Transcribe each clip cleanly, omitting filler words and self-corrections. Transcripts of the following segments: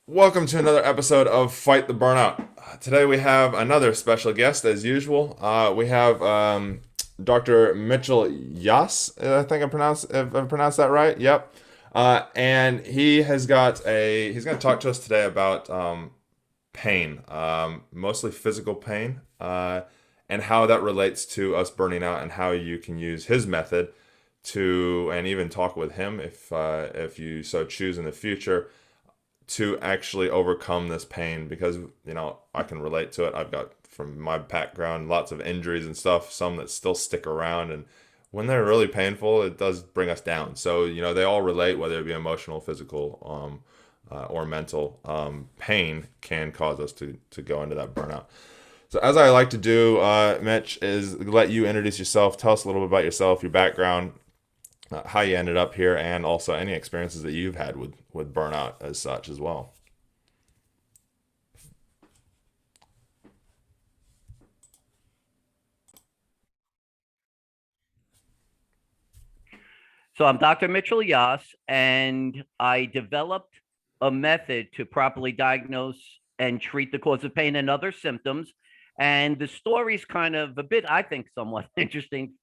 Welcome to another episode of Fight the Burnout. Today we have another special guest, as usual. We have Dr. Mitchell Yass. I think if I pronounced that right. Yep. And he's going to talk to us today about pain, mostly physical pain, and how that relates to us burning out, and how you can use his method to, and even talk with him if you so choose in the future, to actually overcome this pain. Because I can relate to it. I've got, from my background, lots of injuries and stuff, some that still stick around, and when they're really painful it does bring us down. So they all relate, whether it be emotional, physical, or mental. Pain can cause us to go into that burnout. So, as I like to do, Mitch, is let you introduce yourself. Tell us a little bit about yourself, your background, how you ended up here, and also any experiences that you've had with burnout as such as well. So I'm Dr. Mitchell Yass, and I developed a method to properly diagnose and treat the cause of pain and other symptoms. And the story's kind of a bit, I think, somewhat interesting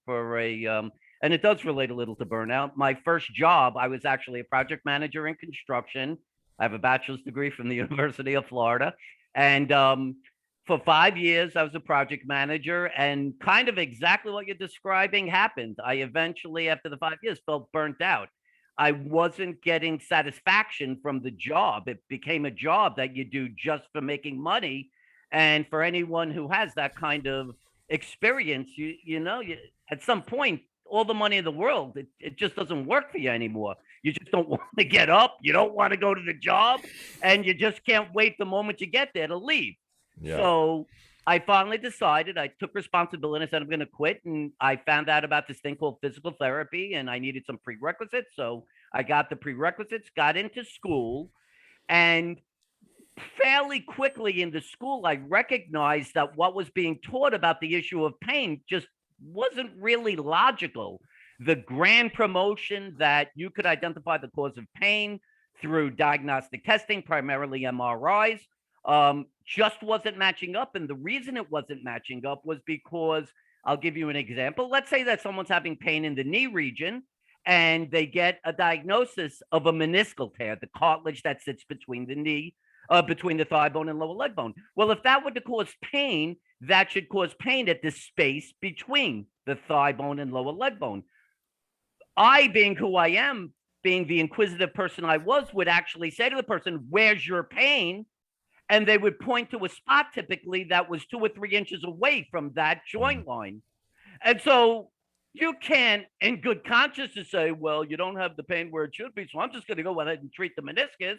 and it does relate a little to burnout. My first job, I was actually a project manager in construction. I have a bachelor's degree from the University of Florida. And for 5 years, I was a project manager, and kind of exactly what you're describing happened. I eventually, after the 5 years, felt burnt out. I wasn't getting satisfaction from the job. It became a job that you do just for making money. And for anyone who has that kind of experience, at some point, all the money in the world, it just doesn't work for you anymore. You just don't want to get up. You don't want to go to the job, and you just can't wait the moment you get there to leave. Yeah. So I finally decided, I took responsibility. I said, I'm going to quit. And I found out about this thing called physical therapy, and I needed some prerequisites. So I got the prerequisites, got into school, and fairly quickly in the school, I recognized that what was being taught about the issue of pain just wasn't really logical. The grand promotion that you could identify the cause of pain through diagnostic testing, primarily MRIs, just wasn't matching up. And the reason it wasn't matching up was because, I'll give you an example. Let's say that someone's having pain in the knee region, and they get a diagnosis of a meniscal tear, the cartilage that sits between the knee, between the thigh bone and lower leg bone. Well, if that were to cause pain, that should cause pain at the space between the thigh bone and lower leg bone. I, being who I am, being the inquisitive person I was, would actually say to the person, "Where's your pain?" And they would point to a spot typically that was 2 or 3 inches away from that Mm. joint line. And so you can't, in good conscience, say, well, you don't have the pain where it should be, so I'm just going to go ahead and treat the meniscus.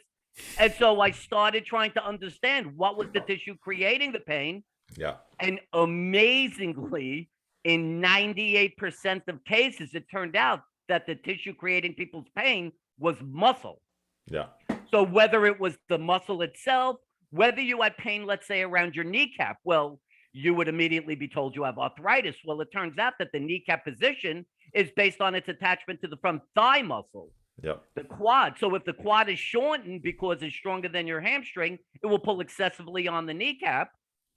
And so I started trying to understand what was the tissue creating the pain. Yeah. And amazingly, in 98% of cases, it turned out that the tissue creating people's pain was muscle. Yeah. So whether it was the muscle itself, whether you had pain, let's say, around your kneecap, well, you would immediately be told you have arthritis. Well, it turns out that the kneecap position is based on its attachment to the front thigh muscle, Yeah. the quad. So if the quad is shortened because it's stronger than your hamstring, it will pull excessively on the kneecap,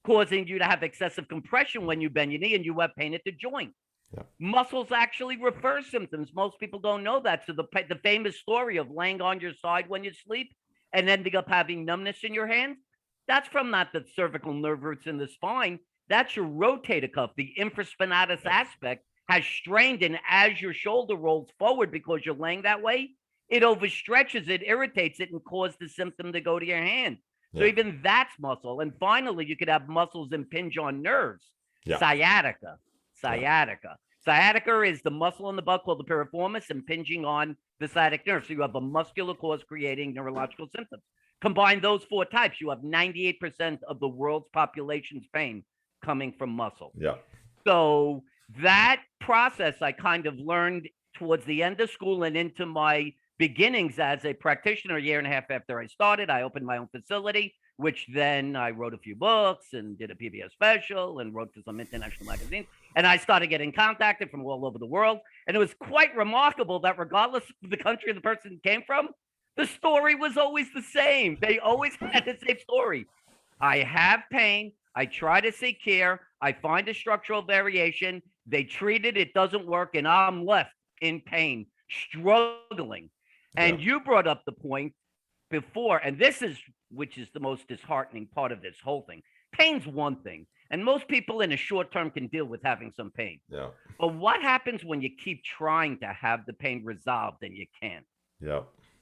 causing you to have excessive compression when you bend your knee, and you have pain at the joint. Yeah. Muscles actually refer symptoms. Most people don't know that. So the famous story of laying on your side when you sleep and ending up having numbness in your hand, that's from not the cervical nerve roots in the spine. That's your rotator cuff. The infraspinatus aspect has strained, and as your shoulder rolls forward because you're laying that way, it overstretches it, irritates it, and causes the symptom to go to your hand. So Yeah. even that's muscle. And finally, you could have muscles impinge on nerves. Yeah. Sciatica. Yeah. Sciatica. Sciatica is the muscle in the butt called the piriformis impinging on the sciatic nerve. So you have a muscular cause creating neurological symptoms. Combine those four types, you have 98% of the world's population's pain coming from muscle. Yeah. So that process I kind of learned towards the end of school and into my beginnings as a practitioner. A year and a half after I started, I opened my own facility, which then I wrote a few books and did a PBS special and wrote for some international magazines. And I started getting contacted from all over the world. And it was quite remarkable that regardless of the country the person came from, The story was always the same. They always had the same story. I have pain. I try to seek care. I find a structural variation. They treat it. It doesn't work. And I'm left in pain, struggling. Yeah. And you brought up the point before, and this is, which is the most disheartening part of this whole thing. Pain's one thing. And most people in a short term can deal with having some pain. Yeah. But what happens when you keep trying to have the pain resolved and you can't? Yeah.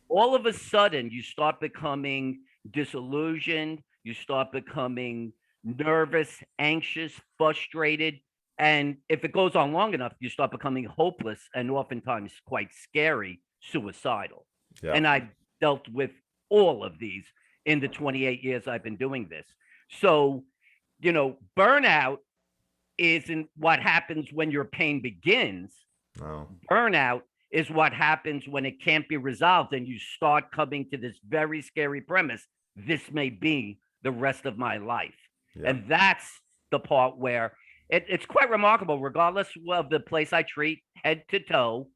All of a sudden, you start becoming disillusioned. You start becoming nervous, anxious, frustrated. And if it goes on long enough, you start becoming hopeless and oftentimes quite scary, suicidal. Yeah. And I've dealt with all of these in the 28 years I've been doing this. So, burnout isn't what happens when your pain begins. No. Burnout is what happens when it can't be resolved and you start coming to this very scary premise. This may be the rest of my life. Yeah. And that's the part where it's quite remarkable, regardless of the place I treat, head to toe.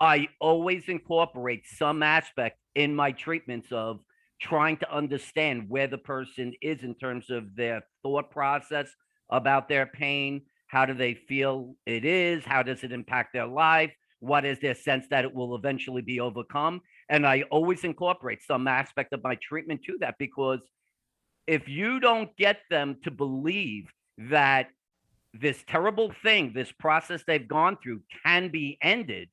I always incorporate some aspect in my treatments of trying to understand where the person is in terms of their thought process about their pain. How do they feel it is? How does it impact their life? What is their sense that it will eventually be overcome? And I always incorporate some aspect of my treatment to that, because if you don't get them to believe that this terrible thing, this process they've gone through can be ended,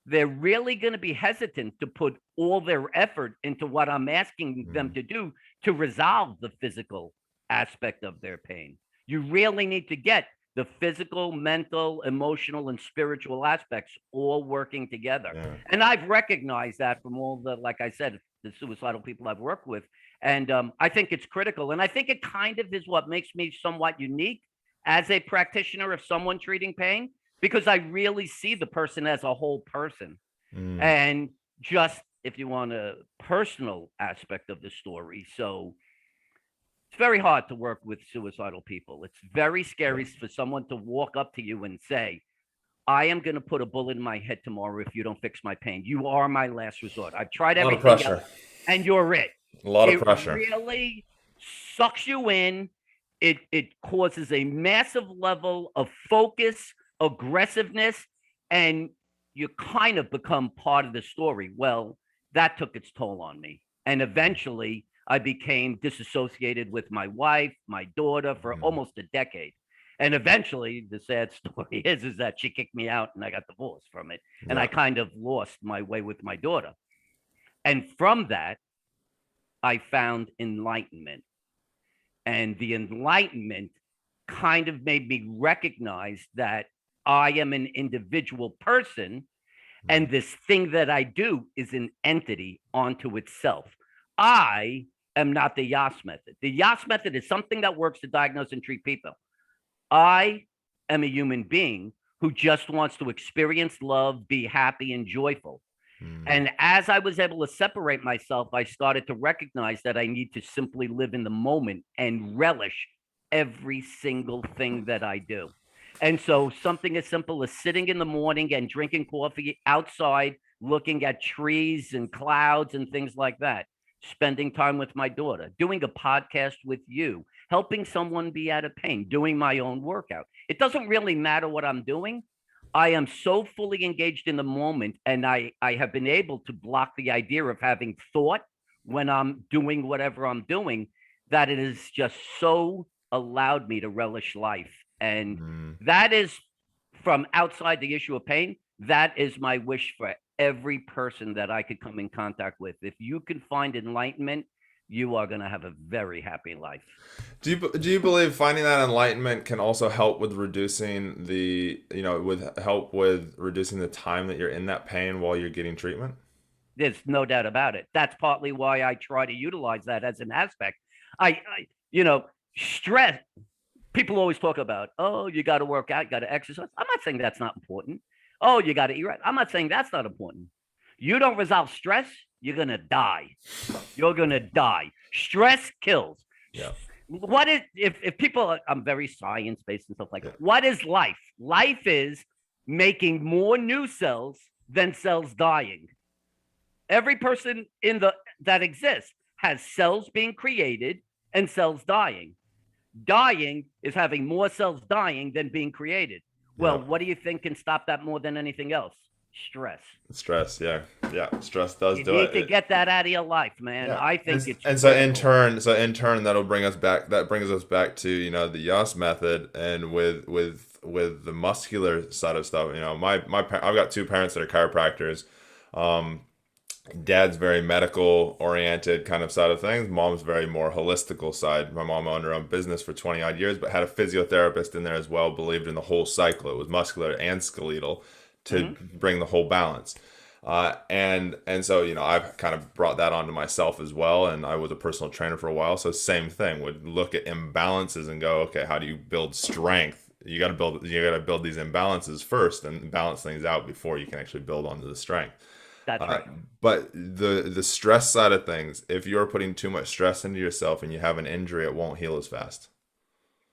they're really going to be hesitant to put all their effort into what I'm asking them to do to resolve the physical aspect of their pain. You really need to get the physical, mental, emotional, and spiritual aspects all working together. Yeah. And I've recognized that from all the, like I said, the suicidal people I've worked with. And I think it's critical. And I think it kind of is what makes me somewhat unique as a practitioner of someone treating pain, because I really see the person as a whole person. And just, if you want a personal aspect of the story. So it's very hard to work with suicidal people. It's very scary for someone to walk up to you and say, I am going to put a bullet in my head tomorrow if you don't fix my pain. You are my last resort. I've tried A lot of everything pressure. else, and you're it. A lot of It pressure. really sucks you in. It causes a massive level of focus, aggressiveness, and you kind of become part of the story. Well, that took its toll on me. And eventually I became disassociated with my wife, my daughter for almost a decade. And eventually the sad story is that she kicked me out and I got divorced from it. And I kind of lost my way with my daughter. And from that, I found enlightenment. And the enlightenment kind of made me recognize that I am an individual person, and this thing that I do is an entity onto itself. I am not the Yass method. The Yass method is something that works to diagnose and treat people. I am a human being who just wants to experience love, be happy and joyful. And as I was able to separate myself, I started to recognize that I need to simply live in the moment and relish every single thing that I do. And so something as simple as sitting in the morning and drinking coffee outside, looking at trees and clouds and things like that, spending time with my daughter, doing a podcast with you, helping someone be out of pain, doing my own workout. It doesn't really matter what I'm doing. I am so fully engaged in the moment, and I have been able to block the idea of having thought when I'm doing whatever I'm doing, that it has just so allowed me to relish life. And that is, from outside the issue of pain, that is my wish for every person that I could come in contact with. If you can find enlightenment, you are going to have a very happy life. Do you believe finding that enlightenment can also help with reducing help with reducing the time that you're in that pain while you're getting treatment? There's no doubt about it. That's partly why I try to utilize that as an aspect. Stress. People always talk about, oh, you got to work out, you got to exercise. I'm not saying that's not important. Oh, you got to eat right. I'm not saying that's not important. You don't resolve stress, you're going to die. You're going to die. Stress kills. Yeah. What is, if people, I'm very science-based and stuff like that. What is life? Life is making more new cells than cells dying. Every person in the that exists has cells being created and cells dying. Dying is having more cells dying than being created. Well, Yeah. what do you think can stop that more than anything else? Stress. Stress. Yeah. Yeah. Stress does You do need it. to get that out of your life, man. Yeah. I think it's And critical. so in turn that'll bring us back, that brings us back to, the Yass method, and with the muscular side of stuff. I've got two parents that are chiropractors. Um Dad's very medical oriented kind of side of things. Mom's very more holistical side. My mom owned her own business for 20 odd years, but had a physiotherapist in there as well, believed in the whole cycle. It was muscular and skeletal to Hmm. bring the whole balance. And so, I've kind of brought that onto myself as well. And I was a personal trainer for a while. So same thing, would look at imbalances and go, okay, how do you build strength? You got to build these imbalances first and balance things out before you can actually build onto the strength. That's Uh, right. but the stress side of things, if you're putting too much stress into yourself and you have an injury, it won't heal as fast.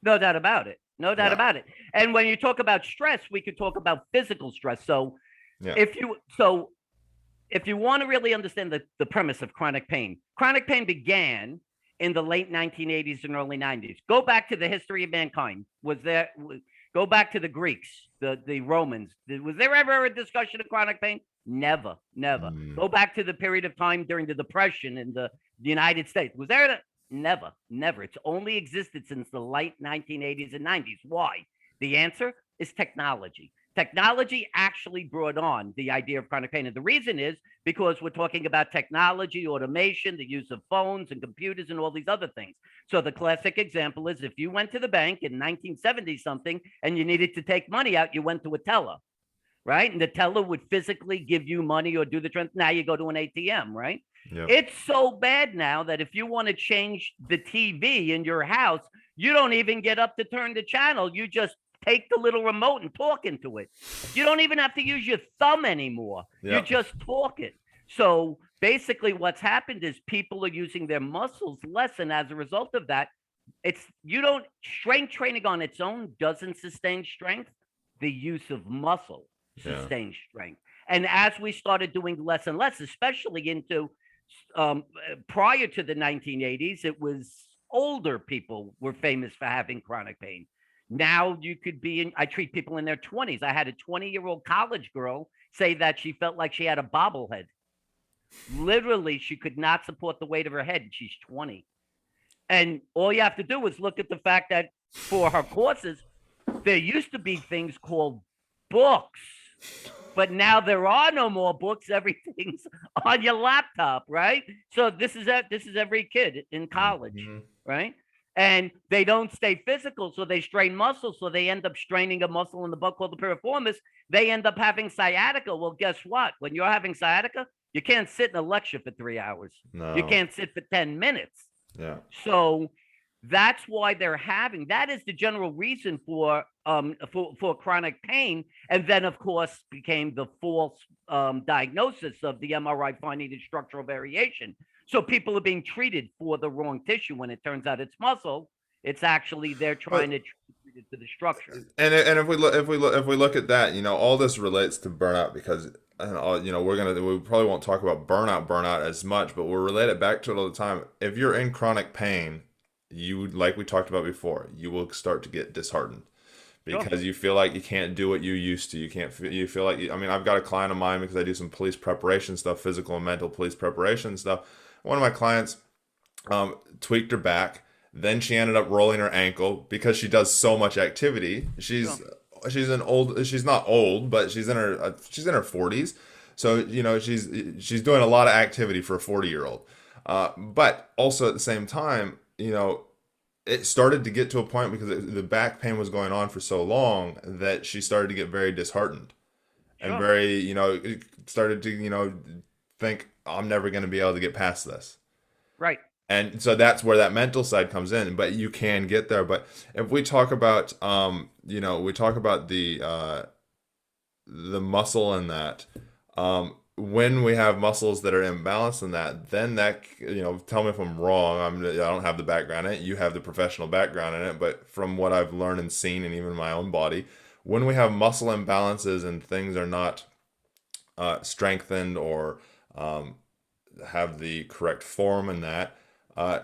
No doubt about it. No doubt Yeah, about it. And when you talk about stress, we could talk about physical stress. yeah, So if you want to really understand the premise of chronic pain began in the late 1980s and early 90s. Go back to the history of mankind. Go back to the Greeks, the Romans. Was there ever a discussion of chronic pain? Never, never. mm, Go back to the period of time during the Depression in the United States. Was there? Never, never. It's only existed since the late 1980s and 90s. Why? The answer is technology. Technology actually brought on the idea of chronic pain. And the reason is because we're talking about technology, automation, the use of phones and computers and all these other things. So the classic example is if you went to the bank in 1970 something and you needed to take money out, you went to a teller, right? And the teller would physically give you money or do the trans. Now you go to an ATM, right? yep, It's so bad now that if you want to change the TV in your house, you don't even get up to turn the channel. You just take the little remote and talk into it. You don't even have to use your thumb anymore. You yep. just talk it. So basically, what's happened is people are using their muscles less. And as a result of that, it's you don't strength training on its own doesn't sustain strength. The use of muscle Yeah, sustains strength. And as we started doing less and less, especially into prior to the 1980s, it was older people were famous for having chronic pain. Now you could be in, I treat people in their 20s. I had a 20-year-old college girl say that she felt like she had a bobblehead. Literally, she could not support the weight of her head. She's 20. And all you have to do is look at the fact that for her courses, there used to be things called books, but now there are no more books. Everything's on your laptop, right? So this is every kid in college, hmm, right? And they don't stay physical, so they strain muscles. So they end up straining a muscle in the butt called the piriformis. They end up having sciatica. Well, guess what? When you're having sciatica, you can't sit in a lecture for 3 hours. You no, can't sit for 10 minutes. yeah. So that's why they're having that is the general reason for chronic pain, and then of course became the false diagnosis of the MRI finding the structural variation. So people are being treated for the wrong tissue when it turns out it's muscle. It's actually they're trying But to treat it to the structure. and if we look at that, all this relates to burnout because we probably won't talk about burnout as much, but we'll relate it back to it all the time. If you're in chronic pain, you like we talked about before, you will start to get disheartened Sure. because you feel like you can't do what you used to. You can't. You feel like I mean, I've got a client of mine because I do some police preparation stuff, physical and mental police preparation stuff. One of my clients tweaked her back. Then she ended up rolling her ankle because she does so much activity. Sure. She's not old, but she's in her 40s. So, she's doing a lot of activity for a 40-year-old. But also at the same time, it started to get to a point because the back pain was going on for so long that she started to get very disheartened and Sure. very, started to, think I'm never going to be able to get past this. Right. And so that's where that mental side comes in, but you can get there. But if we talk about we talk about the muscle in that, when we have muscles that are imbalanced in that, then that, tell me if I'm wrong. I don't have the background in it. You have the professional background in it, but from what I've learned and seen, and even my own body, when we have muscle imbalances and things are not strengthened or have the correct form in that,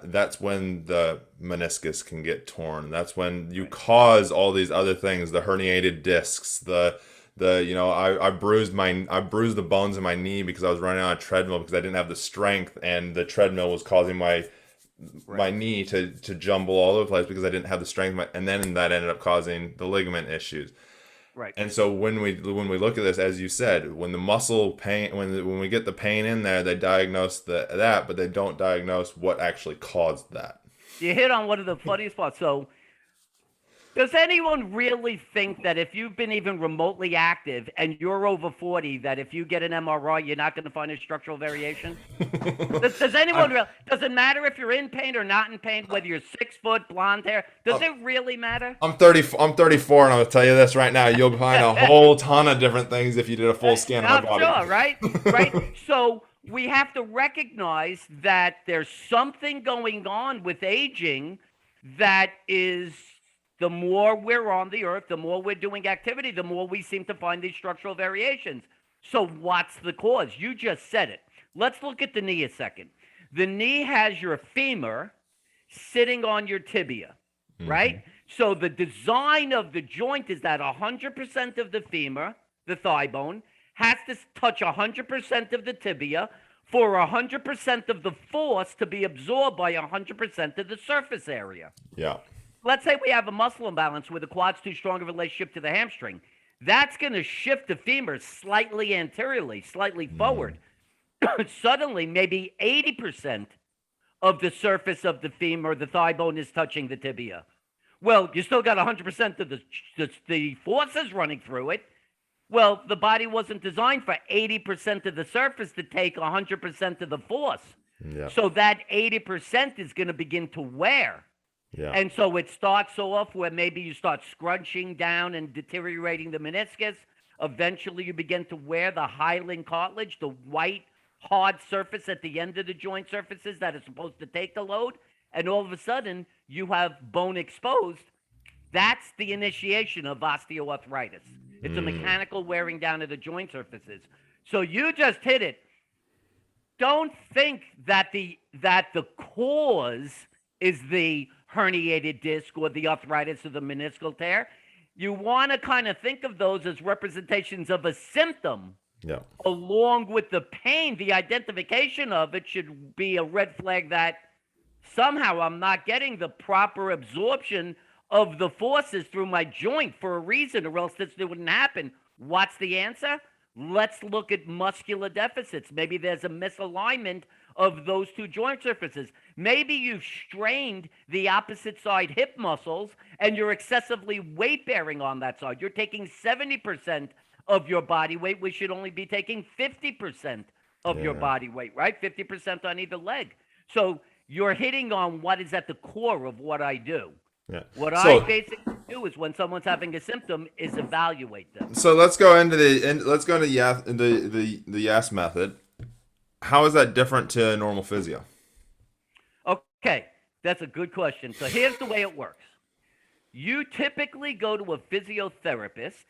that's when the meniscus can get torn. That's when you Right. cause all these other things, the herniated discs, the you know I bruised the bones in my knee because I was running on a treadmill because I didn't have the strength, and the treadmill was causing my Right. knee to jumble all over the place because I didn't have the strength, and then that ended up causing the ligament issues. Right. And so when we look at this, as you said, when the muscle pain, when we get the pain in there, they diagnose that, but they don't diagnose what actually caused that. You hit on one of the funniest parts. So, does anyone really think that if you've been even remotely active and you're over 40, that if you get an MRI, you're not going to find a structural variation? Does anyone I'm real? Does it matter if you're in pain or not in pain? Whether you're 6 foot, blonde hair? Does I'm, it really matter? I'm 30. I'm 34, and I'm gonna tell you this right now. You'll find a whole ton of different things if you did a full scan of my I'm body. sure, right? Right. So we have to recognize that there's something going on with aging that is the more we're on the earth, the more we're doing activity, the more we seem to find these structural variations. So what's the cause? You just said it. Let's look at the knee a second. The knee has your femur sitting on your tibia, Hmm. right? So the design of the joint is that 100% of the femur, the thigh bone, has to touch 100% of the tibia for 100% of the force to be absorbed by 100% of the surface area. Yeah. Let's say we have a muscle imbalance where the quad's too strong of a relationship to the hamstring. That's going to shift the femur slightly anteriorly, slightly forward. Mm. Suddenly, maybe 80% of the surface of the femur, the thigh bone, is touching the tibia. Well, you still got 100% of the forces running through it. Well, the body wasn't designed for 80% of the surface to take 100% of the force. Yeah. So that 80% is going to begin to wear. Yeah. And so it starts off where maybe you start scrunching down and deteriorating the meniscus. Eventually, you begin to wear the hyaline cartilage, the white, hard surface at the end of the joint surfaces that are supposed to take the load. And all of a sudden, you have bone exposed. That's the initiation of osteoarthritis. It's a Mm. mechanical wearing down of the joint surfaces. So you just hit it. Don't think that the cause is the herniated disc or the arthritis or the meniscal tear. You want to kind of think of those as representations of a symptom Yeah. along with the pain. The identification of it should be a red flag that somehow I'm not getting the proper absorption of the forces through my joint for a reason, or else this wouldn't happen. What's the answer? Let's look at muscular deficits. Maybe there's a misalignment of those two joint surfaces. Maybe you've strained the opposite side hip muscles and you're excessively weight bearing on that side. You're taking 70% of your body weight. We should only be taking 50% of your Yeah. body weight, right? 50% on either leg. So you're hitting on what is at the core of what I do. Yeah. What I So basically do is when someone's having a symptom is evaluate them. so let's go into the Yass method. How is that different to normal physio? Okay, that's a good question. So here's the way it works. You typically go to a physiotherapist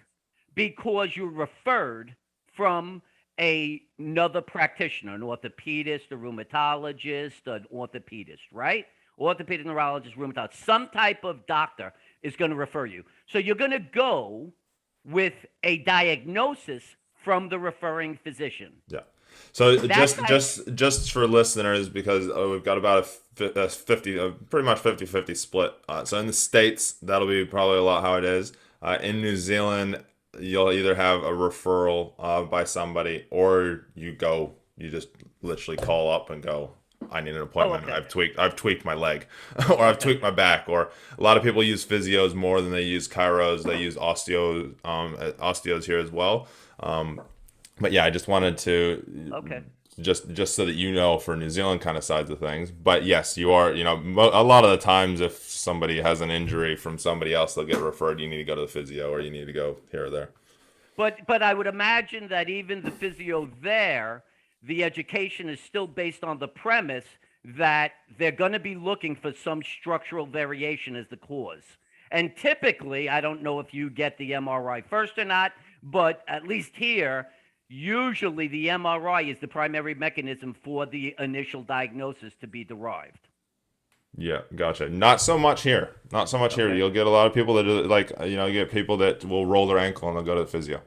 because you're referred from another practitioner, an orthopedist, a rheumatologist, an orthopedist, right? Orthopedic neurologist, rheumatologist, some type of doctor is going to refer you. So you're going to go with a diagnosis from the referring physician. Yeah. So That just for listeners, because we've got about a 50, pretty much 50-50 split. So in the States, that'll be probably a lot how it is. In New Zealand, you'll either have a referral by somebody, or you just literally call up and go, I need an oh, appointment. okay, I've tweaked my leg, or I've okay. tweaked my back, or a lot of people use physios more than they use chiros. They use osteos here as well. But yeah, I just wanted to Okay. just so that you know for New Zealand kind of sides of things. But yes, you are. A lot of the times if somebody has an injury from somebody else, they'll get referred. You need to go to the physio, or you need to go here or there. But I would imagine that even the physio there, the education is still based on the premise that they're going to be looking for some structural variation as the cause. And typically, I don't know if you get the MRI first or not, but at least here, Usually, the MRI is the primary mechanism for the initial diagnosis to be derived. Yeah, gotcha. Not so much here. Not so much here. Okay. You'll get a lot of people that do, like, you get people that will roll their ankle and they'll go to the physio.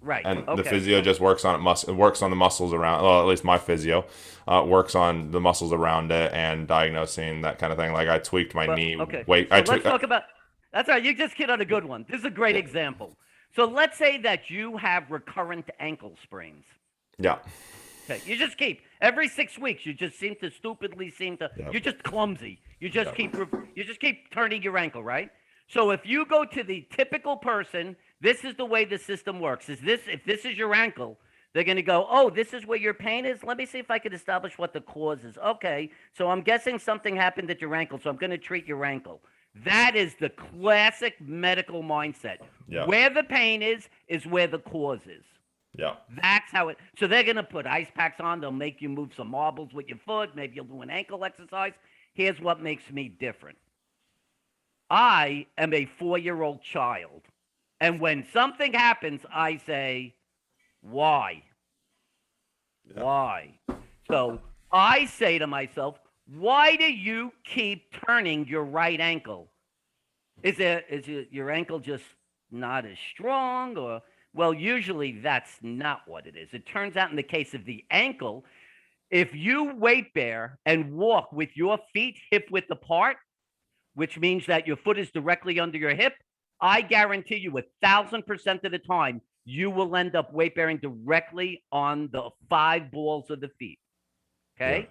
Right. And the Okay. physio just works on works on the muscles around. Well, at least my physio works on the muscles around it and diagnosing that kind of thing. Like I tweaked my Well, knee. okay. Wait, I So let's tweaked. talk about. That's all right. You just hit on a good one. This is a great Yeah, example. So let's say that you have recurrent ankle sprains. yeah, Okay. You just keep every 6 weeks. You just seem to. yeah, You're just clumsy. yeah, You just keep turning your ankle, right? So if you go to the typical person, this is the way the system works. Is this if this is your ankle? They're going to go, oh, this is where your pain is. Let me see if I can establish what the cause is. Okay, so I'm guessing something happened at your ankle, so I'm going to treat your ankle. That is the classic medical mindset. yeah, Where the pain is where the cause is. yeah, That's how it. So they're gonna put ice packs on. They'll make you move some marbles with your foot. Maybe you'll do an ankle exercise. Here's what makes me different. I am a 4-year-old child, and when something happens, I say, "Why? yeah, Why?" So I say to myself, "Why do you keep turning your right ankle? Your ankle just not as strong, or well, usually that's not what it is. It turns out in the case of the ankle, if you weight bear and walk with your feet hip width apart, which means that your foot is directly under your hip, I guarantee you 1,000% of the time you will end up weight bearing directly on the 5 balls of the feet. yeah, Okay.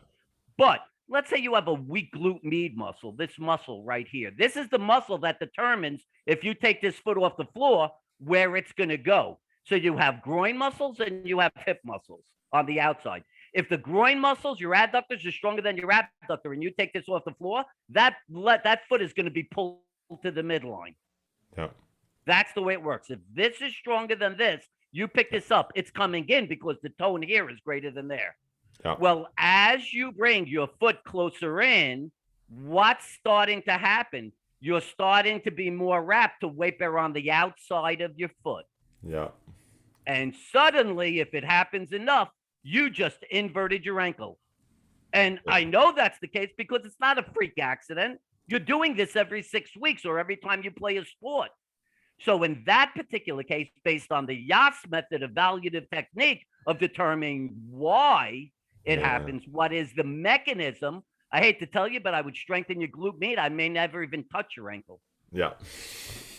But let's say you have a weak glute med muscle, this muscle right here. This is the muscle that determines if you take this foot off the floor, where it's going to go. So you have groin muscles and you have hip muscles on the outside. If the groin muscles, your adductors are stronger than your abductor, and you take this off the floor, that foot is going to be pulled to the midline. yeah, That's the way it works. If this is stronger than this, you pick this up, it's coming in because the tone here is greater than there. yeah, Well, as you bring your foot closer in, what's starting to happen? You're starting to be more wrapped to weight bear on the outside of your foot. yeah, And suddenly, if it happens enough, you just inverted your ankle. And yeah, I know that's the case because it's not a freak accident. You're doing this every 6 weeks or every time you play a sport. So in that particular case, based on the Yass method evaluative technique of determining why it yeah, happens, what is the mechanism? I hate to tell you, but I would strengthen your glute med. I may never even touch your ankle. yeah,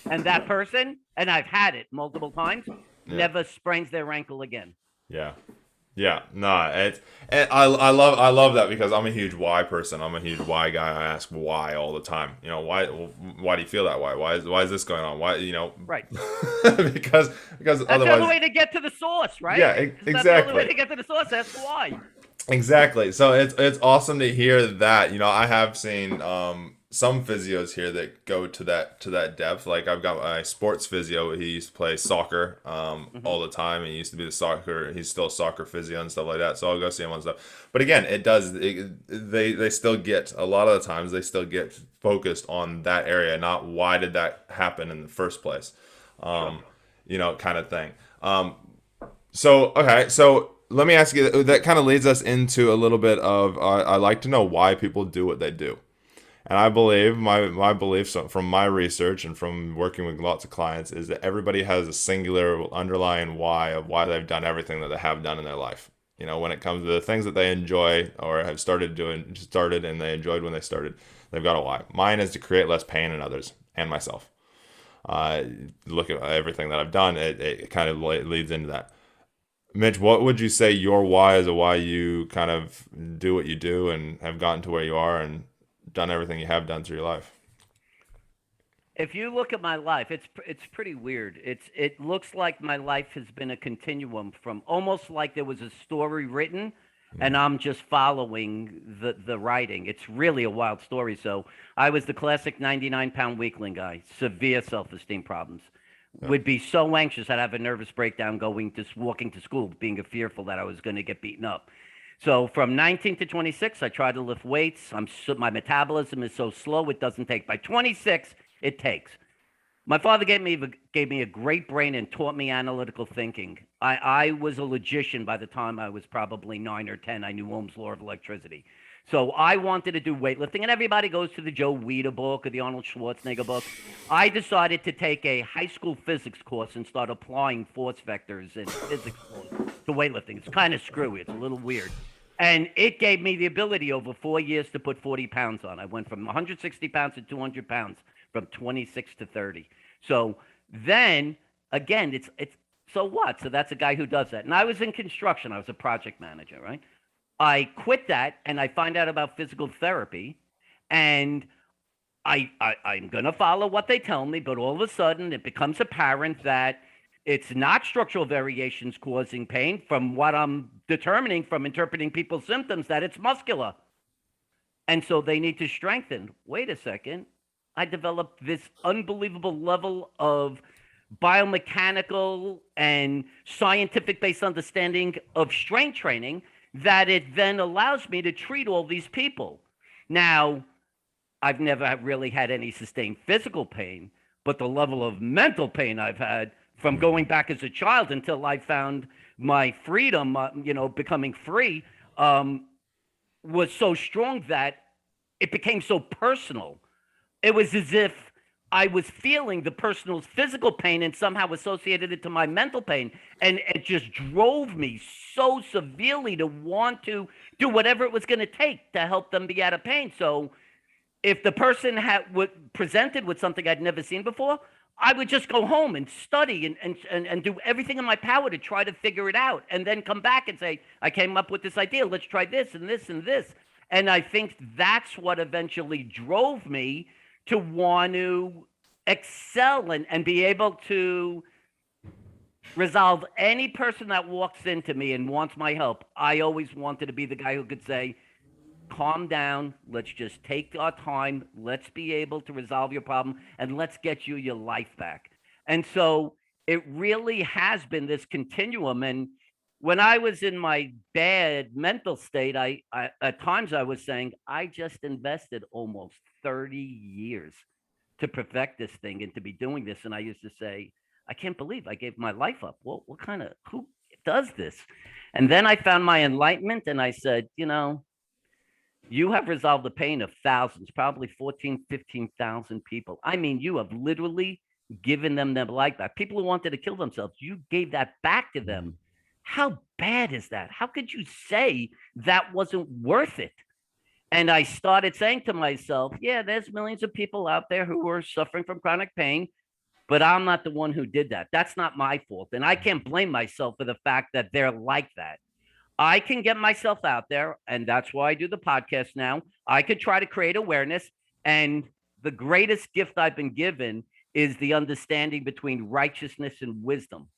And that person, and I've had it multiple times, yeah. never sprains their ankle again. Yeah. Yeah, no, it's and I love that because I'm a huge why person. I'm a huge why guy. I ask why all the time. Why do you feel that way? Why is this going on? Why Right. because That's the only otherwise way to get to the source, right? yeah, That's the only way exactly. to get to the source. That's why. Exactly. So it's awesome to hear that. I have seen some physios here that go to that depth. Like I've got my sports physio. He used to play soccer Hmm. all the time. He used to be the soccer. He's still a soccer physio and stuff like that. So I'll go see him on stuff. But again, they still get a lot of the times they still get focused on that area, not why did that happen in the first place. Sure. Um, kind of thing. So okay, so let me ask you. That kind of leads us into a little bit of. I like to know why people do what they do, and I believe my belief from my research and from working with lots of clients is that everybody has a singular underlying why of why they've done everything that they have done in their life. When it comes to the things that they enjoy or have started and they enjoyed when they started, they've got a why. Mine is to create less pain in others and myself. Look at everything that I've done; it kind of leads into that. Mitch, what would you say your why is, a why you kind of do what you do and have gotten to where you are and done everything you have done through your life? If you look at my life, it's pretty weird. It looks like my life has been a continuum from almost like there was a story written and Mm, I'm just following the writing. It's really a wild story. So I was the classic 99-pound weakling guy, severe self-esteem problems. yeah, Would be so anxious I'd have a nervous breakdown walking to school, being fearful that I was going to get beaten up. So from 19 to 26, I tried to lift weights. My metabolism is so slow it doesn't take. By 26, it takes. My father gave me a great brain and taught me analytical thinking. I was a logician by the time I was probably 9 or 10. I knew Ohm's law of electricity. So I wanted to do weightlifting, and everybody goes to the Joe Weider book or the Arnold Schwarzenegger book. I decided to take a high school physics course and start applying force vectors and physics laws to weightlifting. It's kind of screwy. It's a little weird. And it gave me the ability over 4 years to put 40 pounds on. I went from 160 pounds to 200 pounds from 26 to 30. So then again, it's so what? So that's a guy who does that. And I was in construction. I was a project manager, right? I quit that and I find out about physical therapy, and I'm gonna follow what they tell me, but all of a sudden it becomes apparent that it's not structural variations causing pain from what I'm determining from interpreting people's symptoms, that it's muscular. And so they need to strengthen. Wait a second. I developed this unbelievable level of biomechanical and scientific based understanding of strength training that it then allows me to treat all these people. Now, I've never really had any sustained physical pain, but the level of mental pain I've had from going back as a child until I found my freedom, becoming free, was so strong that it became so personal. It was as if I was feeling the person's physical pain and somehow associated it to my mental pain. And it just drove me so severely to want to do whatever it was going to take to help them be out of pain. So if the person presented with something I'd never seen before, I would just go home and study and do everything in my power to try to figure it out, and then come back and say, I came up with this idea. Let's try this and this and this. And I think that's what eventually drove me to want to excel and be able to resolve any person that walks into me and wants my help. I always wanted to be the guy who could say, calm down, let's just take our time, let's be able to resolve your problem, and let's get you your life back. And so it really has been this continuum. And when I was in my bad mental state, I at times I was saying, I just invested almost 30 years to perfect this thing and to be doing this. And I used to say, I can't believe I gave my life up. Well, what kind of, who does this? And then I found my enlightenment and I said, you have resolved the pain of thousands, probably 14, 15,000 people. I mean, you have literally given them their life back. People who wanted to kill themselves, you gave that back to them. How bad is that? How could you say that wasn't worth it? And I started saying to myself, yeah, there's millions of people out there who are suffering from chronic pain, but I'm not the one who did that. That's not my fault. And I can't blame myself for the fact that they're like that. I can get myself out there, and that's why I do the podcast now. I could try to create awareness, and the greatest gift I've been given is the understanding between righteousness and wisdom.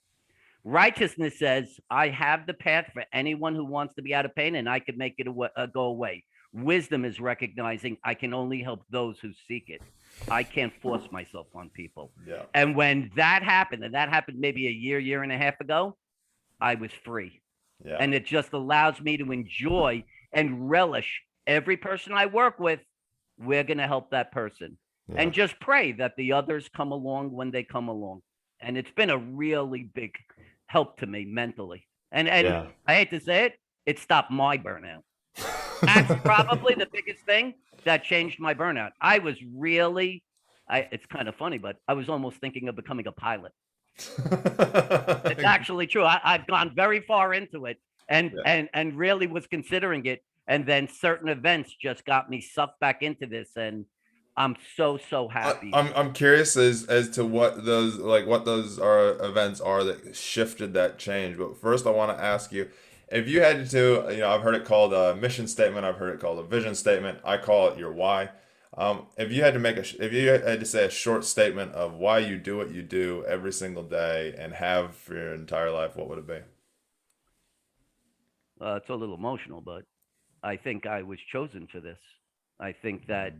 Righteousness says, I have the path for anyone who wants to be out of pain, and I can make it go away. Wisdom is recognizing I can only help those who seek it. I can't force myself on people. Yeah. And when that happened, and that happened maybe a year and a half ago, I was free. Yeah. And it just allows me to enjoy and relish every person I work with. We're going to help that person. Yeah. And just pray that the others come along when they come along. And it's been a really big help to me mentally. And yeah. I hate to say it, it stopped my burnout. That's probably the biggest thing that changed my burnout. I was really, it's kind of funny, but I was almost thinking of becoming a pilot. It's actually true. I've gone very far into it and really was considering it. And then certain events just got me sucked back into this. And I'm so happy. I'm curious as to what those events are that shifted that change. But first I want to ask you, if you had to, I've heard it called a mission statement, I've heard it called a vision statement. I call it your why. If you had to say a short statement of why you do what you do every single day and have for your entire life, what would it be? It's a little emotional, but I think I was chosen for this. I think that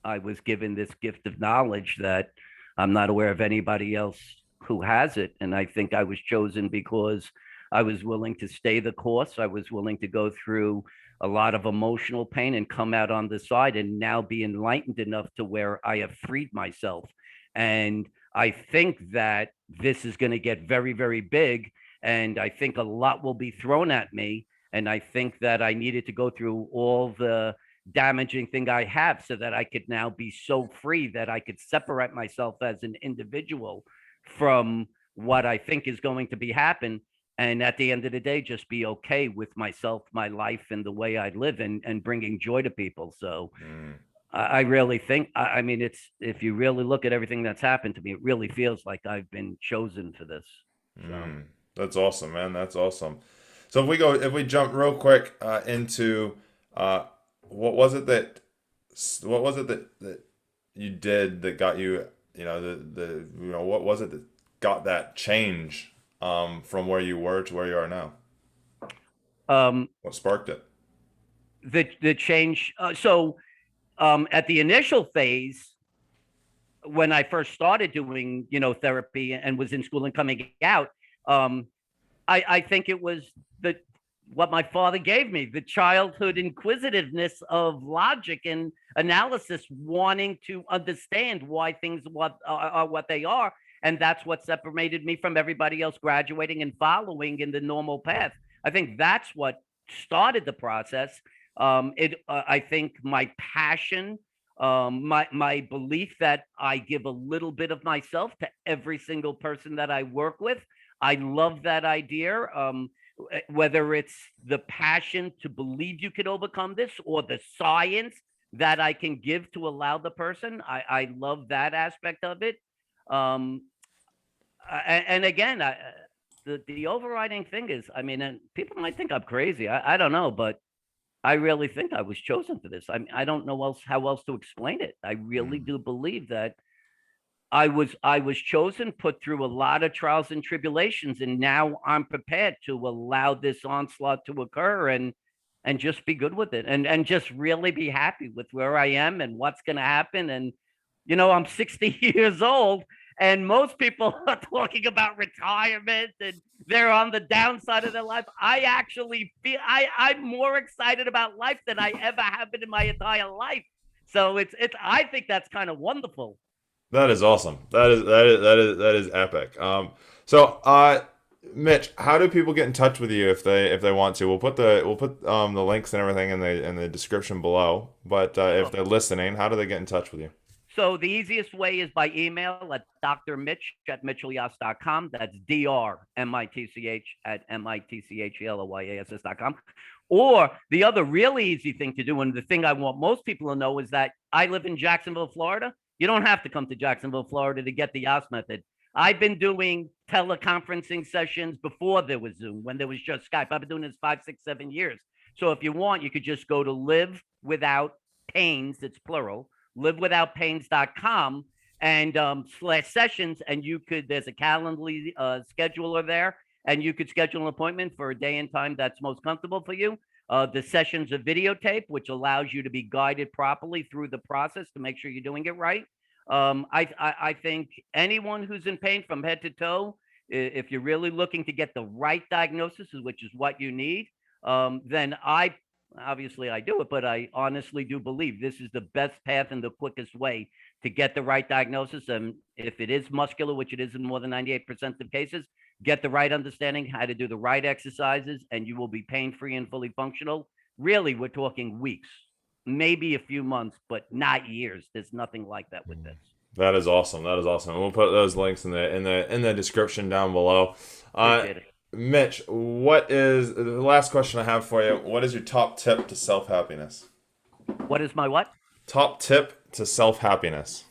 I was given this gift of knowledge that I'm not aware of anybody else who has it. And I think I was chosen because I was willing to stay the course. I was willing to go through a lot of emotional pain and come out on the side and now be enlightened enough to where I have freed myself. And I think that this is going to get very, very big. And I think a lot will be thrown at me. And I think that I needed to go through all the damaging thing I have so that I could now be so free that I could separate myself as an individual from what I think is going to be happen. And at the end of the day, just be okay with myself, my life, and the way I live, and bringing joy to people. So Mm, I really think, I mean, it's, if you really look at everything that's happened to me, it really feels like I've been chosen for this. So, mm. That's awesome, man. That's awesome. So if we jump real quick into uh, what was it that that you did that got you, what was it that got that change from where you were to where you are now? um, What sparked it? the change. At the initial phase, when I first started doing, therapy and was in school and coming out, um, I think it was the what my father gave me, the childhood inquisitiveness of logic and analysis, wanting to understand why things are what they are. And that's what separated me from everybody else graduating and following in the normal path. I think that's what started the process. I think my passion, my belief that I give a little bit of myself to every single person that I work with. I love that idea. Whether it's the passion to believe you could overcome this or the science that I can give to allow the person, I love that aspect of it. Um, and again, the overriding thing is, I mean, and people might think I'm crazy. I don't know, but I really think I was chosen for this. I mean, I don't know how else to explain it. I really Mm, do believe that I was chosen, put through a lot of trials and tribulations, and now I'm prepared to allow this onslaught to occur and just be good with it, and just really be happy with where I am and what's going to happen. And I'm 60 years old, and most people are talking about retirement and they're on the downside of their life. I actually feel I'm more excited about life than I ever have been in my entire life. So it's I think that's kind of wonderful. that is awesome. That is epic. Mitch, how do people get in touch with you if they want to? We'll put the links and everything in the description below. But if Sure. they're listening, how do they get in touch with you? So the easiest way is by email at drmitch@mitchellyass.com. That's DRMITCH at MITCHELLYASS.com. Or the other really easy thing to do, and the thing I want most people to know, is that I live in Jacksonville, Florida. You don't have to come to Jacksonville, Florida to get the Yass Method. I've been doing teleconferencing sessions before there was Zoom, when there was just Skype. I've been doing this 5, 6, 7 years. So if you want, you could just go to Live Without Pains, it's plural, livewithoutpains.com, and slash sessions, and there's a Calendly scheduler there, and you could schedule an appointment for a day and time that's most comfortable for you. The sessions are videotape, which allows you to be guided properly through the process to make sure you're doing it right. I think anyone who's in pain from head to toe, if you're really looking to get the right diagnosis, which is what you need, then obviously I do it, but I honestly do believe this is the best path and the quickest way to get the right diagnosis. And if it is muscular, which it is in more than 98% of cases, get the right understanding, how to do the right exercises, and you will be pain free and fully functional. Really, we're talking weeks, maybe a few months, but not years. There's nothing like that with this. That is awesome. That is awesome. And we'll put those links in the description down below. Uh, Appreciate it. Mitch, what is the last question I have for you? What is your top tip to self happiness? What is my what? Top tip to self happiness.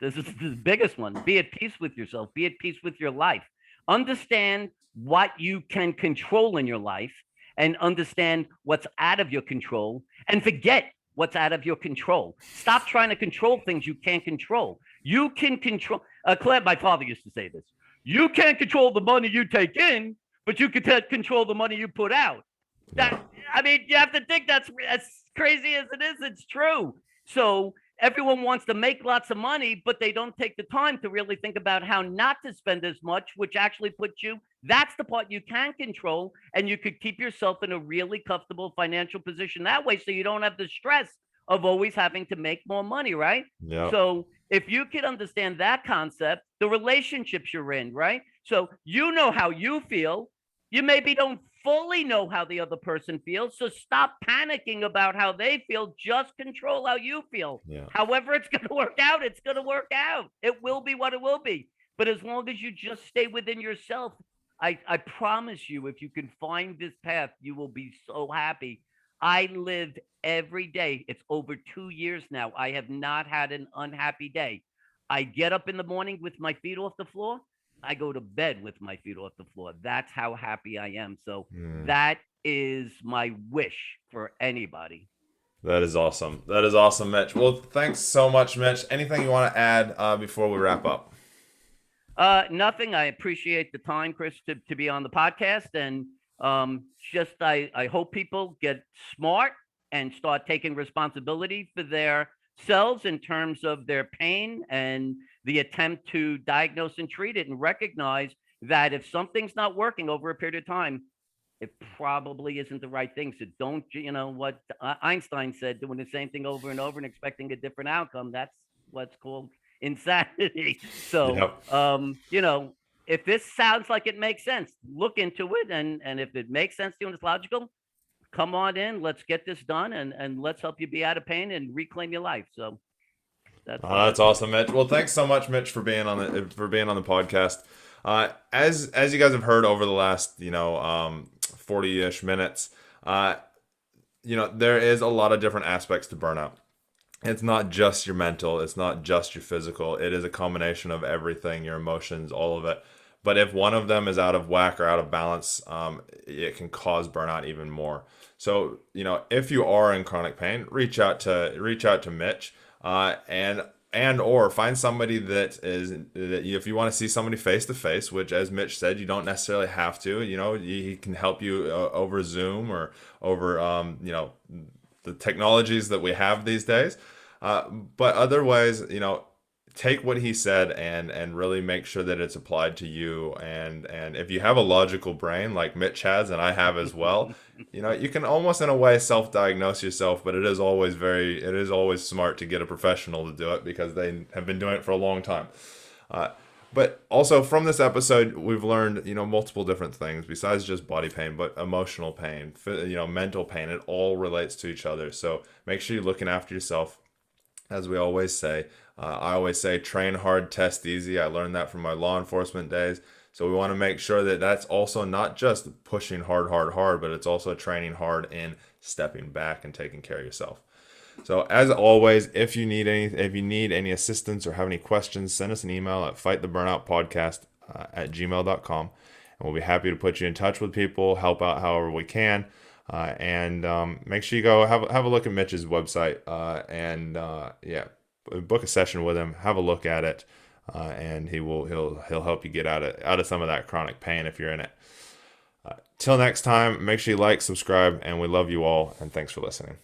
This is the biggest one. Be at peace with yourself. Be at peace with your life. Understand what you can control in your life and understand what's out of your control, and forget what's out of your control. Stop trying to control things you can't control. You can control. Claire, my father used to say this. You can't control the money you take in, but you can control the money you put out. Yeah. That, I mean, you have to think that's as crazy as it is. It's true. So everyone wants to make lots of money, but they don't take the time to really think about how not to spend as much, which actually puts you, that's the part you can control. And you could keep yourself in a really comfortable financial position that way. So you don't have the stress of always having to make more money, right? Yeah. So if you could understand that concept, the relationships you're in, right? So you know how you feel. You maybe don't fully know how the other person feels. So stop panicking about how they feel. Just control how you feel. Yeah. However, it's going to work out. It's going to work out. It will be what it will be. But as long as you just stay within yourself, I promise you, if you can find this path, you will be so happy. I lived every day. It's over 2 years now. I have not had an unhappy day. I get up in the morning with my feet off the floor. I go to bed with my feet off the floor. That's how happy I am. So Mm. that is my wish for anybody. That is awesome. That is awesome, Mitch. Well, thanks so much, Mitch. Anything you want to add before we wrap up? Nothing. I appreciate the time, Chris, to be on the podcast. And just I hope people get smart and start taking responsibility for their selves in terms of their pain and the attempt to diagnose and treat it, and recognize that if something's not working over a period of time, it probably isn't the right thing. So don't, what Einstein said, doing the same thing over and over and expecting a different outcome. That's what's called insanity. So, Yep. if this sounds like it makes sense, look into it. And if it makes sense to you and it's logical, come on in. Let's get this done, and let's help you be out of pain and reclaim your life. So that's Oh, that. that's awesome, Mitch. Well, thanks so much, Mitch, for being on the podcast. As you guys have heard over the last 40-ish minutes, there is a lot of different aspects to burnout. It's not just your mental, it's not just your physical. It is a combination of everything, your emotions, all of it. But if one of them is out of whack or out of balance, it can cause burnout even more. So, if you are in chronic pain, reach out to Mitch, and or find somebody if you want to see somebody face to face, which, as Mitch said, you don't necessarily have to. He can help you over Zoom or over the technologies that we have these days. But otherwise, take what he said and really make sure that it's applied to you. And if you have a logical brain like Mitch has, and I have as well, you can almost in a way self-diagnose yourself. But it is always smart to get a professional to do it, because they have been doing it for a long time. But also from this episode, we've learned, multiple different things besides just body pain, but emotional pain, mental pain. It all relates to each other. So make sure you're looking after yourself. As we always say, I always say, train hard, test easy. I learned that from my law enforcement days. So we want to make sure that that's also not just pushing hard, hard, hard, but it's also training hard in stepping back and taking care of yourself. So as always, if you need any assistance or have any questions, send us an email at fighttheburnoutpodcast@gmail.com, and we'll be happy to put you in touch with people, help out however we can, and make sure you go have a look at Mitch's website, and book a session with him, have a look at it, and he'll help you get out of some of that chronic pain if you're in it. Till next time, make sure you like, subscribe, and we love you all, and thanks for listening.